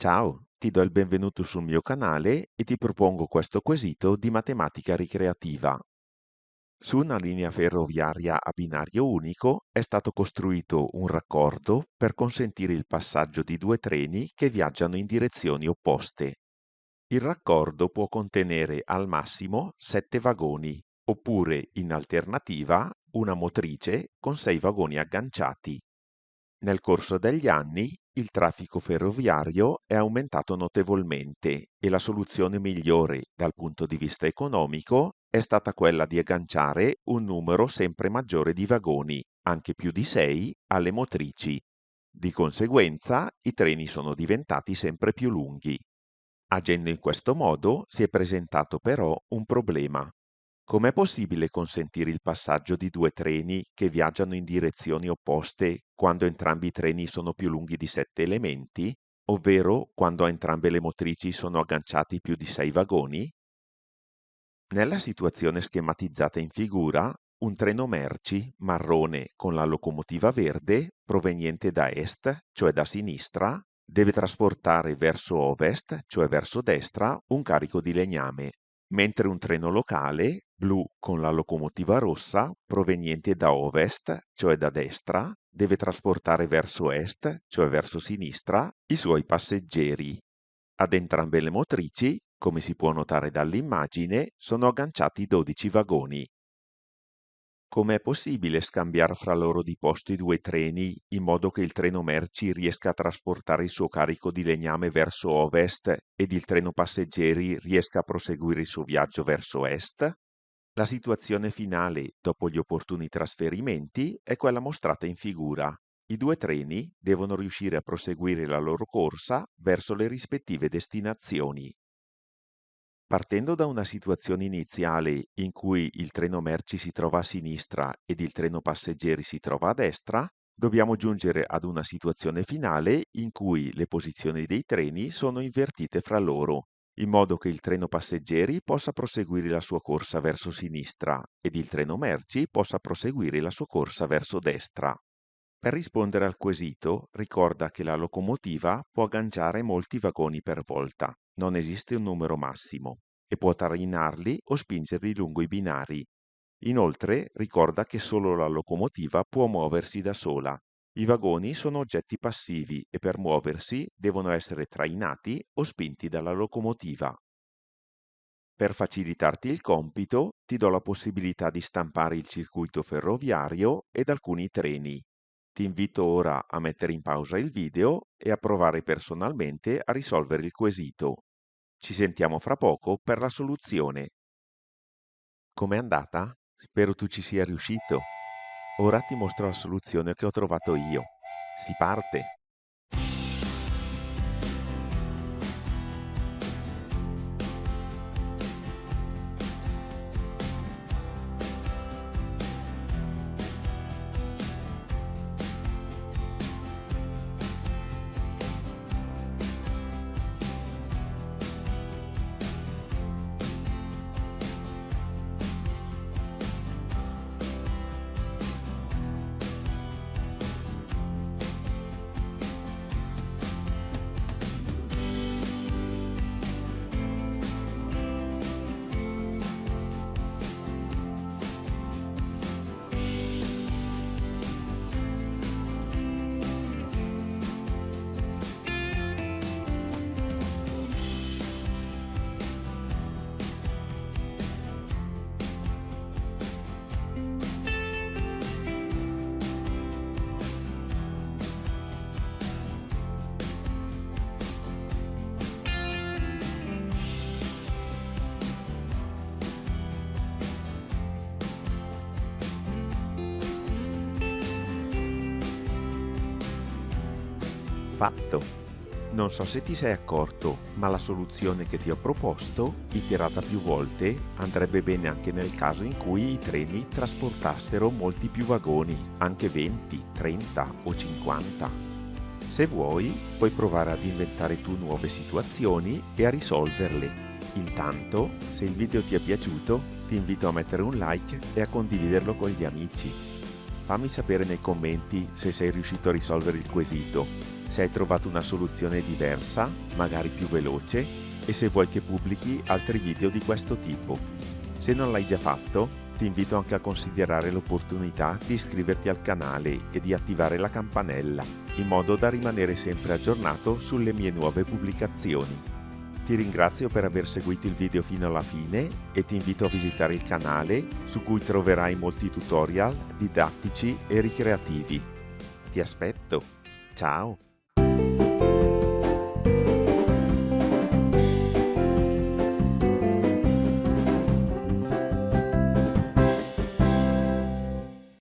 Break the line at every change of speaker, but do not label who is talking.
Ciao, ti do il benvenuto sul mio canale e ti propongo questo quesito di matematica ricreativa. Su una linea ferroviaria a binario unico è stato costruito un raccordo per consentire il passaggio di due treni che viaggiano in direzioni opposte. Il raccordo può contenere al massimo 7 vagoni, oppure in alternativa una motrice con 6 vagoni agganciati. Nel corso degli anni il traffico ferroviario è aumentato notevolmente e la soluzione migliore dal punto di vista economico è stata quella di agganciare un numero sempre maggiore di vagoni, anche più di 6, alle motrici. Di conseguenza i treni sono diventati sempre più lunghi. Agendo in questo modo si è presentato però un problema. Com'è possibile consentire il passaggio di due treni che viaggiano in direzioni opposte quando entrambi i treni sono più lunghi di 7 elementi, ovvero quando a entrambe le motrici sono agganciati più di 6 vagoni? Nella situazione schematizzata in figura, un treno merci marrone con la locomotiva verde, proveniente da est, cioè da sinistra, deve trasportare verso ovest, cioè verso destra, un carico di legname, mentre un treno locale, blu con la locomotiva rossa, proveniente da ovest, cioè da destra, deve trasportare verso est, cioè verso sinistra, i suoi passeggeri. Ad entrambe le motrici, come si può notare dall'immagine, sono agganciati 12 vagoni. Com'è possibile scambiare fra loro di posto i due treni in modo che il treno merci riesca a trasportare il suo carico di legname verso ovest ed il treno passeggeri riesca a proseguire il suo viaggio verso est? La situazione finale, dopo gli opportuni trasferimenti, è quella mostrata in figura. I due treni devono riuscire a proseguire la loro corsa verso le rispettive destinazioni. Partendo da una situazione iniziale in cui il treno merci si trova a sinistra ed il treno passeggeri si trova a destra, dobbiamo giungere ad una situazione finale in cui le posizioni dei treni sono invertite fra loro, in modo che il treno passeggeri possa proseguire la sua corsa verso sinistra ed il treno merci possa proseguire la sua corsa verso destra. Per rispondere al quesito, ricorda che la locomotiva può agganciare molti vagoni per volta, non esiste un numero massimo, e può trainarli o spingerli lungo i binari. Inoltre, ricorda che solo la locomotiva può muoversi da sola. I vagoni sono oggetti passivi e per muoversi devono essere trainati o spinti dalla locomotiva. Per facilitarti il compito, ti do la possibilità di stampare il circuito ferroviario ed alcuni treni. Ti invito ora a mettere in pausa il video e a provare personalmente a risolvere il quesito. Ci sentiamo fra poco per la soluzione. Com'è andata? Spero tu ci sia riuscito. Ora ti mostro la soluzione che ho trovato io. Si parte! Fatto! Non so se ti sei accorto, ma la soluzione che ti ho proposto, iterata più volte, andrebbe bene anche nel caso in cui i treni trasportassero molti più vagoni, anche 20, 30 o 50. Se vuoi, puoi provare ad inventare tu nuove situazioni e a risolverle. Intanto, se il video ti è piaciuto, ti invito a mettere un like e a condividerlo con gli amici. Fammi sapere nei commenti se sei riuscito a risolvere il quesito. se hai trovato una soluzione diversa, magari più veloce, e se vuoi che pubblichi altri video di questo tipo. Se non l'hai già fatto, ti invito anche a considerare l'opportunità di iscriverti al canale e di attivare la campanella, in modo da rimanere sempre aggiornato sulle mie nuove pubblicazioni. Ti ringrazio per aver seguito il video fino alla fine e ti invito a visitare il canale, su cui troverai molti tutorial didattici e ricreativi. Ti aspetto! Ciao!